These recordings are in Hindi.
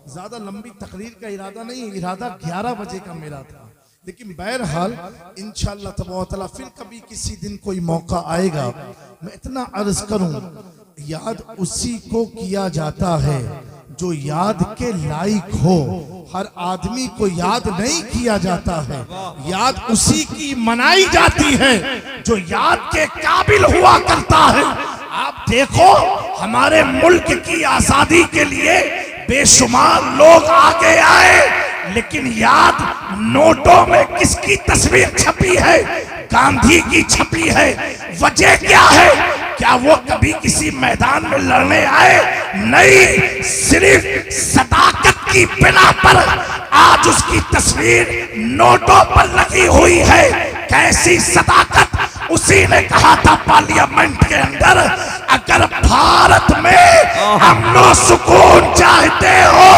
ज्यादा लंबी तकरीर का इरादा नहीं, इरादा 11 बजे का मेरा था, लेकिन बहरहाल इंशाअल्लाह तबारक तआला फिर कभी किसी दिन कोई मौका आएगा। मैं इतना अर्ज करूं, याद उसी को किया जाता है जो याद के लायक हो। हर आदमी को याद नहीं किया जाता है, याद उसी की मनाई जाती है जो याद के काबिल हुआ करता है। आप देखो, हमारे मुल्क की आजादी के लिए बेशुमार लोग आगे आए, लेकिन याद नोटों में किसकी तस्वीर छपी है? गांधी की छपी है। वजह क्या है? क्या वो कभी किसी मैदान में लड़ने आए? नहीं, सिर्फ सदाकत की बिना पर आज उसकी तस्वीर नोटों पर लगी हुई है। कैसी सदाकत? उसी ने कहा था पार्लियामेंट के अंदर, अगर भारत में अमन सुकून चाहते हो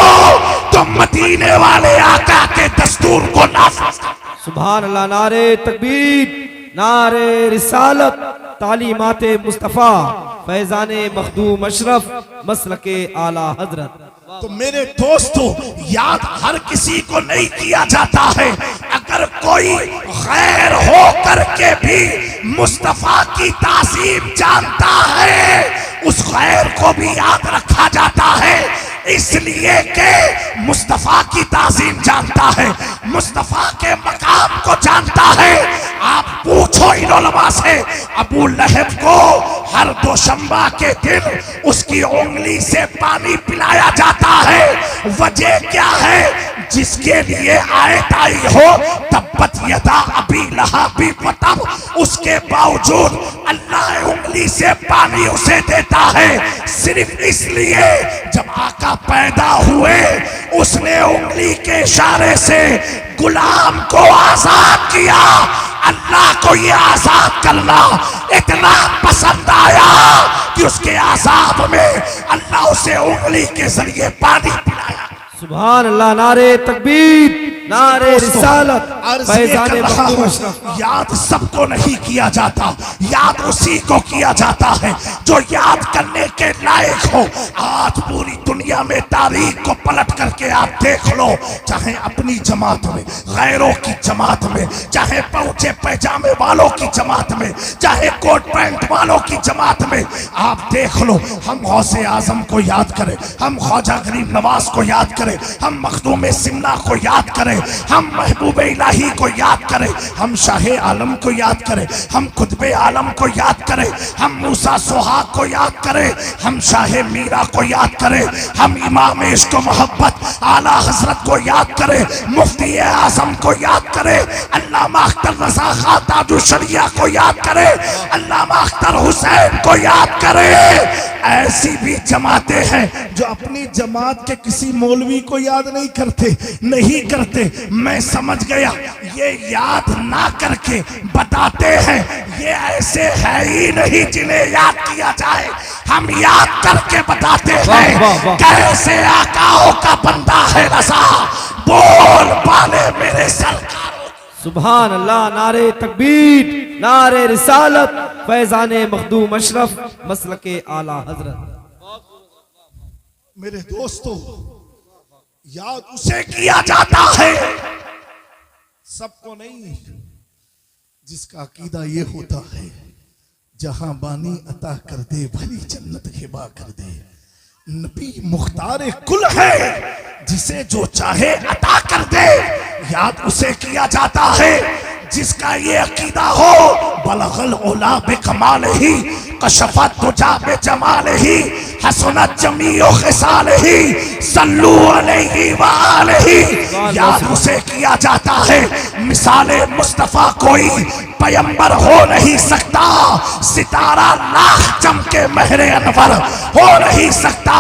तो मदीने वाले आका के दस्तूर को नाफिज करो। सुभान अल्लाह। नारे तकबीर, नारे रिसालत, तालीमाते मुस्तफ़ा, फैजाने मखदूम अशरफ, मसलके आला हजरत। तो मेरे दोस्तों, याद हर किसी को नहीं किया जाता है। अगर कोई गैर हो करके भी मुस्तफा की ताज़ीम जानता है, उस गैर को भी याद रखा जाता है, इसलिए कि मुस्तफा की ताज़ीम जानता है, मुस्तफा के मकाम को जानता है। आप पूछो इन उलमा से, अबू लहब को हर दोशंबा के दिन उसकी उंगली से पानी पिलाया जाता है। वजह क्या है? जिसके लिए आयत आई हो तब्बत यदा अबी लहबी वतब, उसके बावजूद अल्लाह उंगली से पानी उसे देता है। सिर्फ इसलिए जब आका पैदा हुए उसने उंगली के इशारे से गुलाम को आजाद किया। अल्लाह को ये आजाद करना इतना पसंद आया कि उसके आजाद में अल्लाह उसे उंगली के जरिए पानी पिलाया। सुभान अल्लाह। नारे तकबीर, नारे रिसालत, फैजाने मखदूम अशरफ। याद सबको नहीं किया जाता, याद उसी को किया जाता है जो याद करने के लायक हो। आज पूरी दुनिया में तारीख को पलट करके आप देख लो, चाहे अपनी जमात में, गैरों की जमात में, चाहे पहुंचे पैजामे वालों की जमात में, चाहे कोट पैंट वालों की जमात में, आप देख लो। हम गौसे आजम को याद करें, हम ख्वाजा गरीब नवाज को याद करें, हम मखदूम सिमना को याद करें, हम महबूब इलाही को याद करें, हम शाह आलम को याद करें, हम कुतुबे आलम को याद करें, हम मूसा सुहाग को याद करें, हम शाह मीरा को याद करें, हम इमाम इश्क व मोहब्बत आला हजरत को याद करें, मुफ्ती आजम को याद करें, अल्लामा अख्तर रज़ा खां ताजुल शरिया को याद करें, अल्लामा अख्तर हुसैन को याद करें। ऐसी भी जमातें हैं जो अपनी जमात के किसी मौलवी को याद नहीं करते। मैं समझ गया, ये याद ना करके बताते हैं, ये ऐसे है ही नहीं जिन्हें याद किया जाए। हम याद करके बताते हैं कैसे आकाओं का बंदा है रज़ा, बोल पाले मेरे सरकार। सुभान अल्लाह। नारे तकबीर, नारे रिसालत, फैजाने मखदूम अशरफ, मसलके आला हजरत। मेरे दोस्तों, याद उसे किया जाता है, सबको नहीं, जिसका अकीदा ये होता है जहां बानी अता कर दे भली जन्नत हिबा कर दे। नबी मुख्तार कुल है, जिसे जो चाहे अता कर दे। याद उसे किया जाता है जिसका ये अकीदा हो, बलगल उला बेकमाल ही, कशफत तुजा बेजमाल ही, हसनत जमीओ खिसाल ही, सल्लू अलैहि व आलिही। याद उसे किया जाता है, मिसाले मुस्तफा कोई पैगंबर हो नहीं सकता, सितारा लाख चमके महरे अनवर हो नहीं सकता।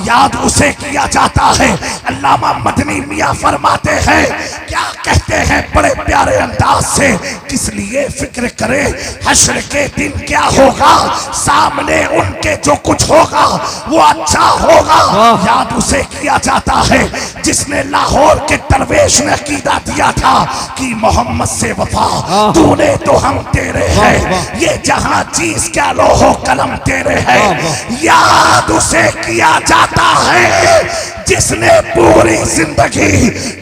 याद उसे किया जाता है, अल्लामा मदनी मियां फरमाते हैं, क्या कहते हैं बड़े प्यारे अंदाज से, किस लिए फिक्र करे हश्र के दिन क्या होगा, सामने उनके जो कुछ होगा वो अच्छा होगा। याद उसे किया जाता है जिसने लाहौर के दरवेश ने अकीदा दिया था कि मोहम्मद से वफा, तूने तो हम तेरे हैं, ये जहां चीज क्या लोहो कलम तेरे हैं। याद उसे किया जाता है जिसने पूरी जिंदगी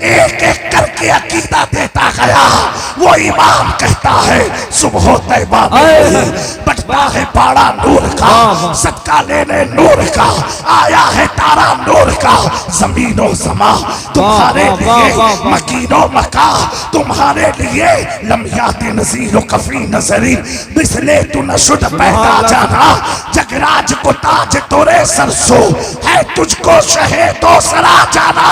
एक एक करके अकीदा देता गया, वो इमाम कहता है सुबह तैबा में बटता है पाड़ा नूर का, सदका लेने नूर का आया है तारा नूर का, जमीनो समा तुम्हारे लिए मकीनो मका, तुम्हारे लिए लम्हियात नज़ीर कफी नजरी, बिसले तू नशुद पैदा जाना, जगराज को ताज तोरे सरसो है, तुझको शहे तो सरा जाना।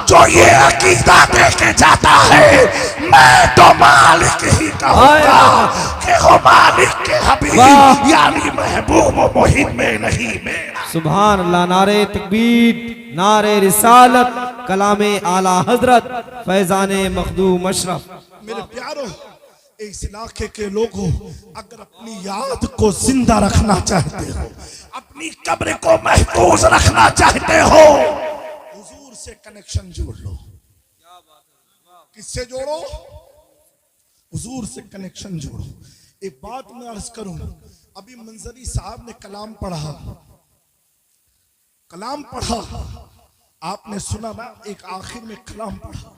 जो ये अकीदा दे के जाता है, मैं तो मालिक ही कहूँगा कि हो मालिक के हबीब, यानी महबूब मुहिम में नहीं मेरा। सुभान अल्लाह। नारे तकबीर, नारे रिसालत, कलामे आला हजरत फैजान मखदूम अशरफ। मेरे प्यारों, इस इलाके के लोगों, अगर अपनी याद को जिंदा रखना चाहते हो, अपनी कब्र को महफूज रखना चाहते हो, हुजूर से कनेक्शन जोड़ लो। किससे जोड़ो? हुजूर से कनेक्शन जोड़ो। एक बात मैं अर्ज करूं, अभी मंजरी साहब ने कलाम पढ़ा, आपने सुना ना, एक आखिर में कलाम पढ़ा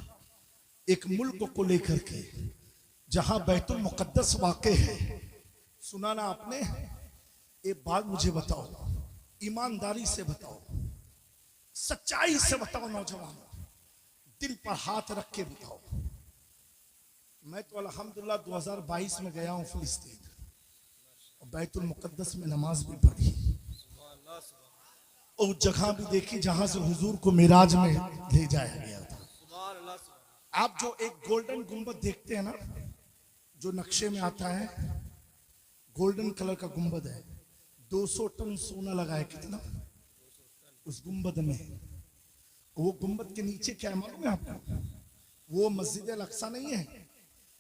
एक मुल्क को लेकर के जहां बैतुल मुकद्दस वाक़े है। सुना ना आपने? एक बात मुझे बताओ, ईमानदारी से बताओ, सच्चाई से बताओ नौजवान, दिल पर हाथ रख के बताओ। मैं तो अल्हम्दुलिल्लाह 2022 में गया हूं फिलिस्तीन, और बैतुल मुकद्दस में नमाज भी पढ़ी, और जगह भी देखी जहां से हुजूर को मिराज में ले जाया गया था। आप जो एक गोल्डन गुंबद देखते हैं ना, जो नक्शे में आता है, गोल्डन कलर का गुंबद है, 200 टन सोना लगा है। कितना? उस गुंबद में। वो गुंबद के नीचे क्या है मालूम है आपको? वो मस्जिद अल-अक्सा नहीं है,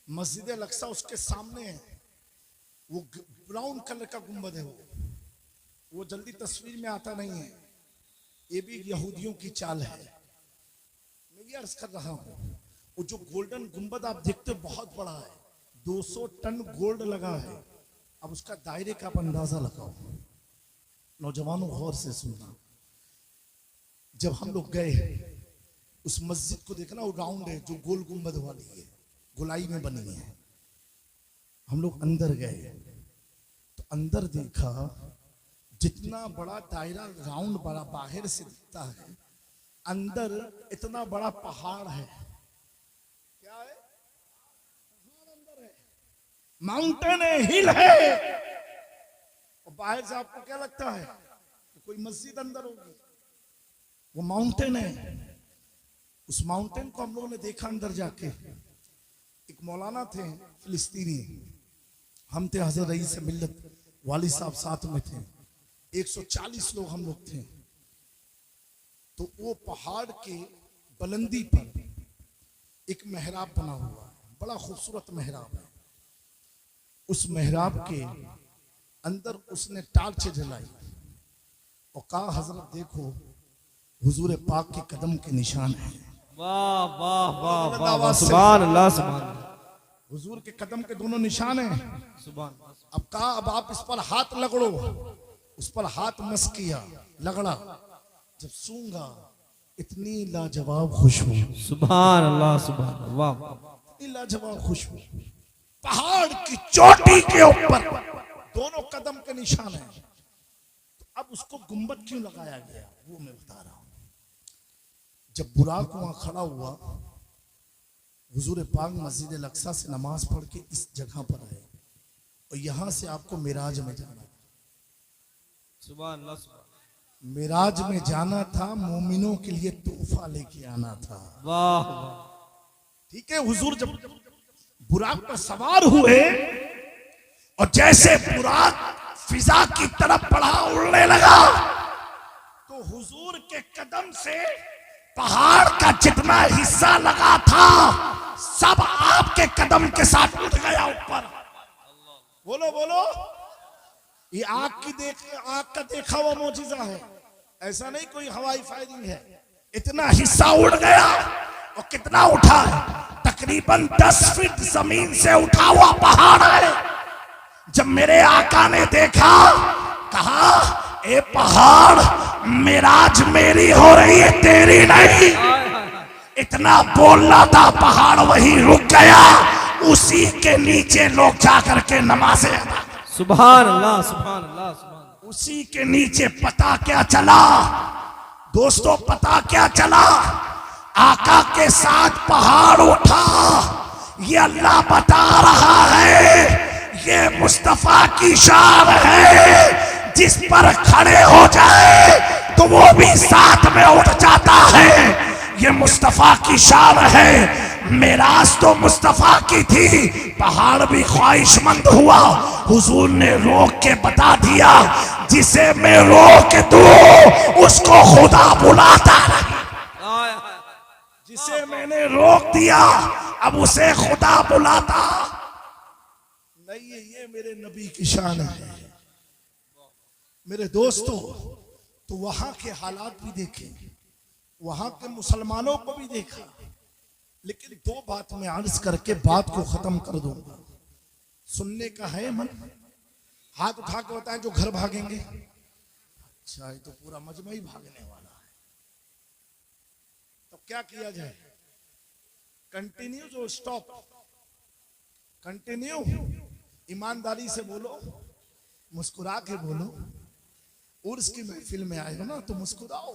मस्जिद अल-अक्सा उसके सामने है, वो ब्राउन कलर का गुंबद है। वो जल्दी तस्वीर में आता नहीं है, ये भी यहूदियों की चाल है। मैं ये अर्ज कर रहा हूँ, वो जो गोल्डन गुंबद आप देखते हो बहुत बड़ा है, 200 टन गोल्ड लगा है। अब उसका दायरे का आप अंदाजा लगाओ। नौजवानों गौर से सुनना, जब हम लोग गए उस मस्जिद को देखना, वो राउंड है, जो गोल गुंबद वाली है, गोलाई में बनी है। हम लोग अंदर गए तो अंदर देखा, जितना बड़ा दायरा राउंड बड़ा बाहर से दिखता है, अंदर इतना बड़ा पहाड़ है। क्या है? पहाड़ अंदर है, माउंटेन है, हिल है। और बाहर से आपको क्या लगता है कि कोई मस्जिद अंदर होगी? वो माउंटेन है। उस माउंटेन को हम लोगों ने देखा अंदर जाके। एक मौलाना थे फिलिस्तीनी, हम थे हज़रत रईस मिल्लत, वाली साहब साथ में थे, 140 लोग हम लोग थे। तो वो पहाड़ के बुलंदी पर एक मेहराब बना हुआ है, बड़ा खूबसूरत मेहराब है। उस मेहराब के अंदर उसने टार्च जलाई और कहा, हजरत देखो, हुजूर पाक के कदम के निशान है। वाह वाह वाह वाह, सुभान अल्लाह, सुभान अल्लाह। हुजूर के कदम के दोनों निशान हैं। सुभान। अब कहा, अब आप इस पर हाथ लगड़ो। उस पर हाथ मस किया, लगड़ा, जब सूंघा, इतनी लाजवाब खुशबू। सुभान अल्लाह, सुभान अल्लाह, इतनी लाजवाब खुशबू। पहाड़ की चोटी के ऊपर दोनों कदम के निशान हैं। तो अब उसको गुंबद क्यों लगाया गया, वो मैं बता रहा हूं। जब बुराक वहां खड़ा हुआ, हुजूर पाक मस्जिद अल-अक्सा से नमाज पढ़ के इस जगह पर आए, और यहां से आपको मिराज में जाना। सुभान अल्लाह, सुभान। मिराज में जाना था, मोमिनों के लिए तोहफा लेके आना था। वाह। ठीक है, हुजूर जब बुराक पर सवार हुए, और जैसे बुराक फिजा की तरफ बढ़ा, उड़ने लगा, तो हुजूर के कदम से पहाड़ का जितना हिस्सा लगा था, सब आपके कदम के साथ उठ गया ऊपर। बोलो बोलो, ये आंख का देखा हुआ मौजिजा है, ऐसा नहीं कोई हवाई फायरिंग है। इतना हिस्सा उड़ गया, और कितना उठा है? तकरीबन 10 फीट जमीन से उठा हुआ पहाड़ है। जब मेरे आका ने देखा, कहा, ए पहाड़ मेराज मेरी हो रही है, तेरी नहीं। इतना बोलना था, पहाड़ वहीं रुक गया। उसी के नीचे लोग जाकर के नमाजें अदा। सुभान अल्लाह, सुभान अल्लाह, सुभान। उसी के नीचे पता क्या चला दोस्तों, पता क्या चला? आका के साथ पहाड़ उठा। ये अल्लाह बता रहा है, ये मुस्तफा की शान है। जिस पर खड़े हो जाए तो वो भी साथ में उठ जाता है। ये मुस्तफा की शान है। मेराज तो मुस्तफा की थी, पहाड़ भी ख्वाहिशमंद हुआ। हुजूर ने रोक के बता दिया, जिसे मैं रोक दूं उसको खुदा बुलाता नहीं। जिसे मैंने रोक दिया अब उसे खुदा बुलाता नहीं है। ये मेरे नबी की शान है। मेरे दोस्तों, तो वहां के हालात भी देखे, वहां के मुसलमानों को भी देखा। लेकिन दो बात मैं अर्ज करके बात को खत्म कर दूंगा। सुनने का है मन? हाथ उठा के बताएं जो घर भागेंगे। अच्छा, ये तो पूरा मजमा ही भागने वाला है। तो क्या किया जाए? कंटिन्यू जो स्टॉप? कंटिन्यू। ईमानदारी से बोलो, मुस्कुरा के बोलो। उर्स की महफिल में आए हो ना तो मुस्कुराओ।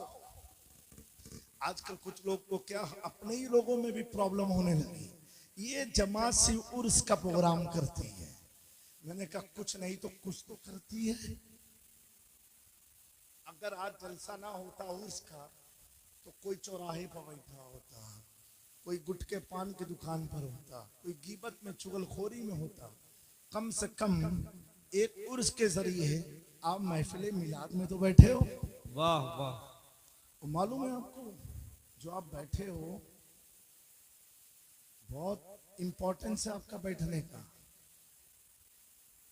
आजकल कुछ लोग को क्या, अपने ही लोगों में भी प्रॉब्लम होने लगी। ये जमात सिर्फ उर्स का प्रोग्राम करती है। मैंने कहा कुछ नहीं तो कुछ तो करती है। अगर आज जलसा ना होता उर्स का तो कोई चौराहे पर बैठा होता, कोई गुटके पान की दुकान पर होता, कोई गीबत में चुगलखोरी में होता। कम से कम एक उर्स के जरिए आप महफिल मिलाद में तो बैठे हो। वाह वाह। तो मालूम है आपको, जो आप बैठे हो बहुत इंपॉर्टेंस है आपका बैठने का।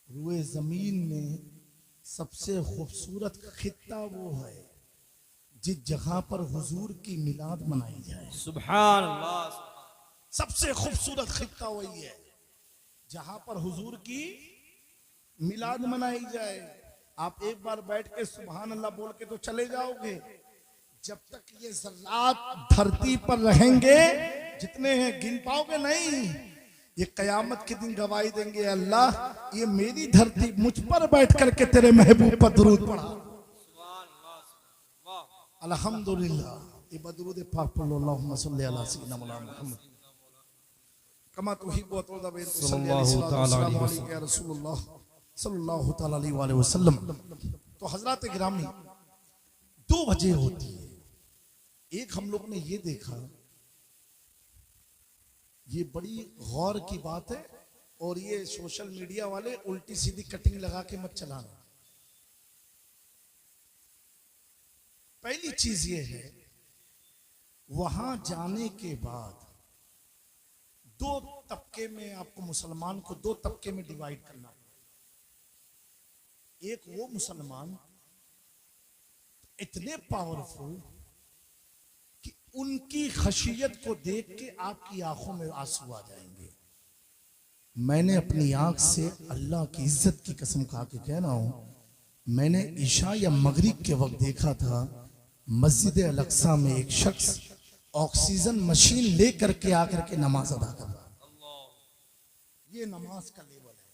रुए जमीन में सबसे खूबसूरत खित्ता वो है जिस जगह पर हुजूर की मिलाद मनाई जाए। सुभान अल्लाह। सबसे खूबसूरत खित्ता वही है जहां पर हुजूर की मिलाद मनाई जाए। आप एक बार बैठ के सुभान अल्लाह बोल के तो चले जाओगे। जब तक ये ज़र्रात धरती पर रहेंगे, जितने हैं गिन पाओगे नहीं। ये कयामत के दिन गवाही देंगे, अल्लाह ये मेरी धरती, मुझ पर बैठ करके तेरे महबूब पर दुरूद पढ़ा। अल्हम्दुलिल्लाह। ये बदरूद पाक पढ़ो, अल्लाहुम्मा सल्ली अला सय्यिदिना मुहम्मद कमा तुहिब्बु व तुरदा बिन सल्लल्लाहु अलैहि वसल्लम। तो हजरत गिरामी, दो वजह होती है। एक हम लोग ने ये देखा, ये बड़ी गौर की बात है, और ये सोशल मीडिया वाले उल्टी सीधी कटिंग लगा के मत चलाना। पहली चीज ये है, वहां जाने के बाद दो तबके में आपको, मुसलमान को दो तबके में डिवाइड करना। एक वो मुसलमान इतने पावरफुल कि उनकी खशियत को देख के आपकी आंखों में आंसू आ जाएंगे। मैंने अपनी आंख से अल्लाह की इज्जत की कसम खा के कह रहा हूं, मैंने ईशा या मगरिब के वक्त देखा था मस्जिद अल-अक्सा में एक शख्स ऑक्सीजन मशीन लेकर के आकर के नमाज अदा कर रहा। ये नमाज का लेवल है।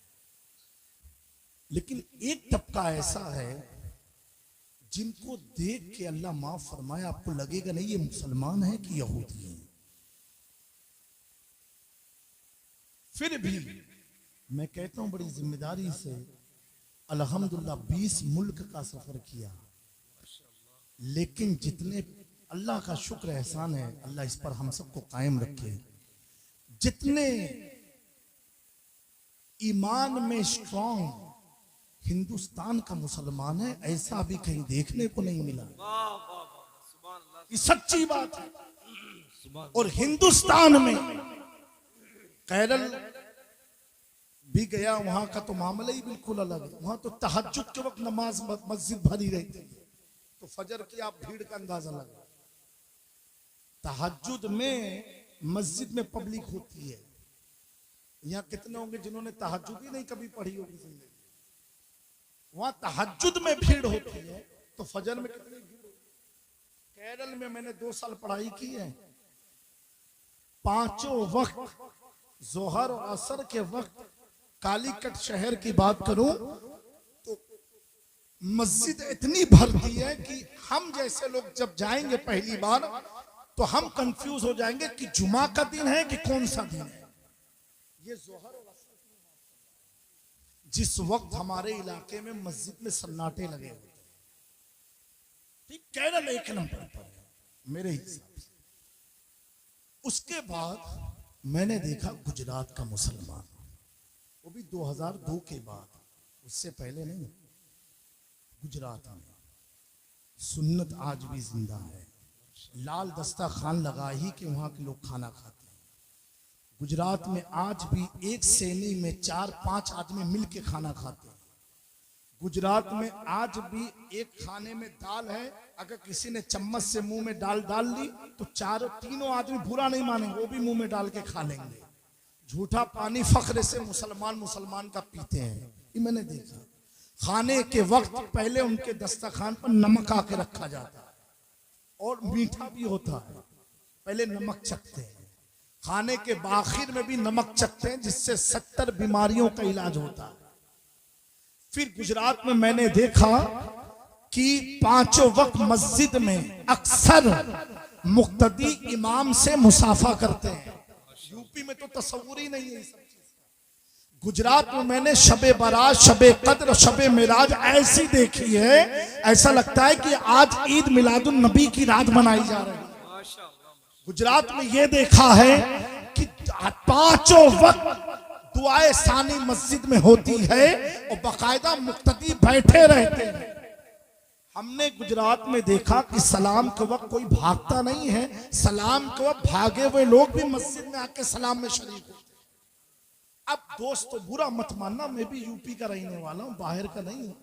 लेकिन एक तबका ऐसा है जिनको देख के अल्लाह माफ फरमाए, आपको लगेगा नहीं ये मुसलमान है कि यहूदी है। फिर भी मैं कहता हूं बड़ी जिम्मेदारी से, अल्हम्दुलिल्लाह 20 मुल्क का सफर किया। लेकिन जितने, अल्लाह का शुक्र एहसान है, अल्लाह इस पर हम सबको कायम रखे। जितने ईमान में स्ट्रांग हिंदुस्तान का मुसलमान है, ऐसा अभी कहीं देखने को नहीं मिला। ये सच्ची बात है। और हिंदुस्तान में केरल भी गया, वहां का तो मामला ही बिल्कुल अलग है। वहां तो तहज्जुद के वक्त नमाज मस्जिद भरी रहती है, तो फजर की आप भीड़ का अंदाजा लगा। तहज्जुद में मस्जिद में पब्लिक होती है। यहाँ कितने होंगे जिन्होंने तहज्जुद ही नहीं कभी पढ़ी होगी जिंदगी। वहां तहज्जुद में भीड़ होती है तो फजर में कितनी भीड़ होती है। केरल में मैंने 2 साल पढ़ाई की है। 5 वक्त जोहर और असर के वक्त कालीकट शहर की बात करूं तो मस्जिद इतनी भरती है कि हम जैसे लोग जब जाएंगे पहली बार तो हम कंफ्यूज हो जाएंगे कि जुमा का दिन है कि कौन सा दिन है। ये जोहर और असर जिस वक्त हमारे इलाके में मस्जिद में सन्नाटे लगे होते हैं, ठीक केरल 1 नंबर पर है मेरे हिसाब से। उसके बाद मैंने देखा गुजरात का मुसलमान, वो भी 2002 के बाद, उससे पहले नहीं। गुजरात में सुन्नत आज भी जिंदा है। लाल दस्ता खान लगा ही कि वहां के लोग खाना खाते हैं। गुजरात में आज भी एक सेनी में 4-5 आदमी मिलके खाना खाते हैं। गुजरात में आज भी एक खाने में दाल है, अगर किसी ने चम्मच से मुंह में दाल डाल ली तो तीनों आदमी बुरा नहीं मानेंगे, वो भी मुंह में डाल के खा लेंगे। झूठा पानी फख्र से मुसलमान का पीते हैं, ये मैंने देखा। खाने के वक्त पहले उनके दस्तरखान पर नमक आके रखा जाता है और मीठा भी होता है, पहले नमक चखते हैं। खाने के आखिर में भी नमक चखते हैं, जिससे 70 बीमारियों का इलाज होता है। फिर गुजरात में मैंने देखा कि 5 वक्त मस्जिद में अक्सर मुक्तदी इमाम से मुसाफा करते हैं। यूपी में तो तस्वुर ही नहीं है ये सब चीज। गुजरात में मैंने शबे बारात, शबे कद्र, शबे मिराज ऐसी देखी है, ऐसा लगता है कि आज ईद मिलादुन नबी की रात मनाई जा रही है। गुजरात में ये देखा है कि 5 वक्त दुआए सानी मस्जिद में होती है और बाकायदा मुक्तदी बैठे रहते हैं। हमने गुजरात में देखा कि सलाम के वक्त कोई भागता नहीं है, सलाम के वक्त भागे हुए लोग भी मस्जिद में आके सलाम में शरीक होते हैं। अब दोस्त तो बुरा मत मानना, मैं भी यूपी का रहने वाला हूँ, बाहर का नहीं हूँ।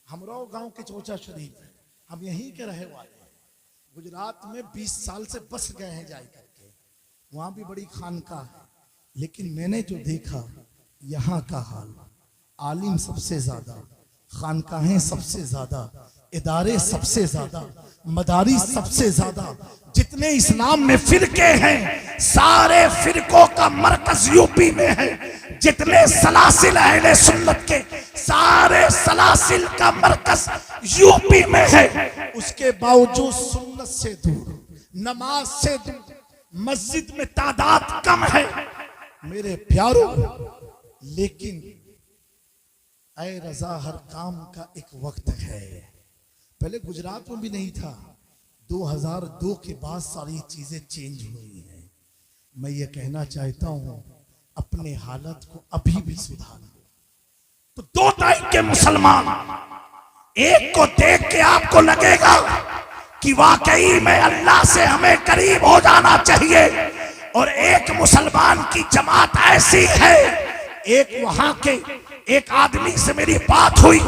हमराव गांव के चौचा शरीफ है, हम यहीं के रहे वाले हैं। गुजरात में 20 साल से बस गए हैं जाए करके, वहां भी बड़ी खानका है। लेकिन मैंने जो देखा यहाँ का हाल, आलिम सबसे ज्यादा, खानकाहें सबसे ज्यादा, इदारे सबसे ज्यादा, मदारिस सबसे ज्यादा। जितने इस्लाम में फिरके हैं सारे फिरकों का मरकज यूपी में है। जितने सलासिल अहले सुन्नत के सारे सलासिल का मरकज यूपी में है। उसके बावजूद सुन्नत से दूर, नमाज से दूर, मस्जिद में तादाद कम है मेरे प्यारों। लेकिन ऐ रजा हर काम का एक वक्त है। पहले गुजरात में भी नहीं था, 2002 के बाद सारी चीजें चेंज हुई हैं। मैं ये कहना चाहता हूं अपने हालत को अभी भी सुधारो। तो 2 टाइप के मुसलमान, एक को देख के आपको लगेगा कि वाकई में अल्लाह से हमें करीब हो जाना चाहिए, और एक मुसलमान की जमात ऐसी है। एक वहां के एक आदमी से मेरी बात हुई,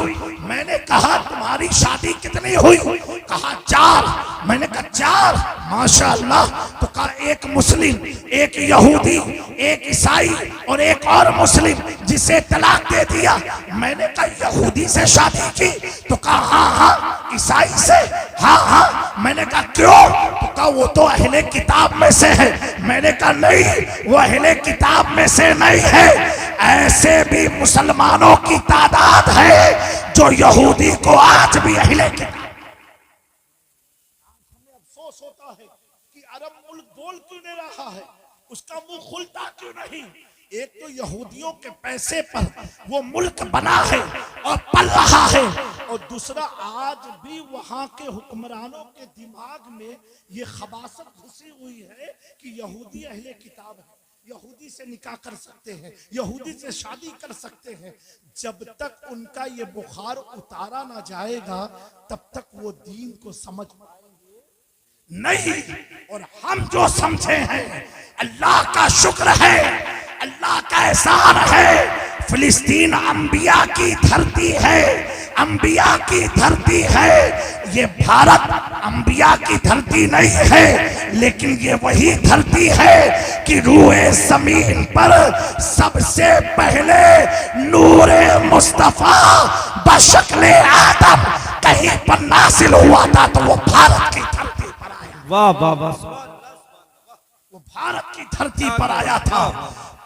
मैंने कहा तुम्हारी शादी कितनी हुई? कहा 4। मैंने कहा 4 माशाअल्लाह। तो कहा एक मुस्लिम, एक यहूदी, एक ईसाई और एक और मुस्लिम जिसे तलाक दे दिया। मैंने कहा यहूदी से शादी की? तो कहा हाँ। ईसाई से? हाँ। मैंने कहा क्यों? तो कहा वो तो अहले किताब में से है। मैंने कहा नहीं, वो अहले किताब में से नहीं है। ऐसे भी मुसलमानों की तादाद है जो यहूदी को आज भी अहले किताब। हमें अफसोस होता है कि अरब मुल्क बोल क्यों नहीं रहा है, उसका मुंह खुलता क्यों नहीं। एक तो यहूदियों के पैसे पर वो मुल्क बना है और पल रहा है, और दूसरा आज भी वहां के हुक्मरानों के दिमाग में ये खबासत घुसी हुई है कि यहूदी अहले किताब है, यहूदी से निकाह कर सकते हैं, यहूदी से शादी कर सकते हैं। जब तक उनका ये बुखार उतारा ना जाएगा तब तक वो दीन को समझ पाएंगे नहीं। और हम जो समझे हैं, अल्लाह का शुक्र है, अल्लाह का एहसान है। फिलिस्तीन अंबिया की धरती है, अंबिया की धरती है। ये भारत अंबिया की धरती नहीं है, लेकिन ये वही धरती है कि रूए जमीन पर सबसे पहले नूरे मुस्तफा बशक्ले आदम कहीं पर नासिल हुआ था, तो वो भारत की धरती पर वाह वाह वाह, वो भारत की धरती पर आया था।